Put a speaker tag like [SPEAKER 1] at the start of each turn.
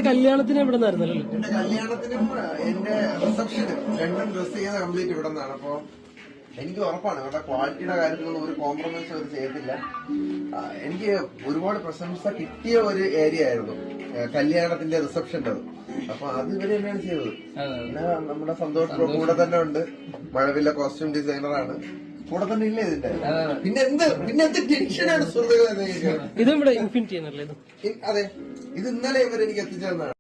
[SPEAKER 1] കല്യാണത്തിന് ഇവിടെ നിന്നായിരുന്നല്ലോ.
[SPEAKER 2] എന്റെ കല്യാണത്തിനും എന്റെ റിസപ്ഷനും രണ്ടും ഡ്രസ് ചെയ്ത കംപ്ലീറ്റ് ഇവിടെ നിന്നാണ്. അപ്പൊ എനിക്ക് ഉറപ്പാണ് ഇവിടെ ക്വാളിറ്റിയുടെ കാര്യത്തിലൊന്നും ഒരു കോംപ്രമൈസ് അവർ ചെയ്യത്തില്ല. എനിക്ക് ഒരുപാട് പ്രശംസ കിട്ടിയ ഒരു ഏരിയ ആയിരുന്നു കല്യാണത്തിന്റെ റിസപ്ഷന്റെ. അപ്പൊ അത് ഇവര് തന്നെയാണ് ചെയ്തത്. പിന്നെ നമ്മുടെ സന്തോഷ് ബ്രോ കൂടെ തന്നെ ഉണ്ട്. മഴവില്ല കോസ്റ്റ്യൂം ഡിസൈനറാണ് കൂടെ തന്നെ ഇല്ല ഇതിന്റെ. പിന്നെ എന്ത് ടെൻഷനാണ് സുഹൃത്തുക്കളെ.
[SPEAKER 1] ഇതും ഇവിടെ ഇൻഫിനിറ്റി ആണല്ലേ?
[SPEAKER 2] അതെ, ഇത് ഇന്നലെ ഇവരെനിക്ക് എത്തിച്ചേർന്നതാണ്.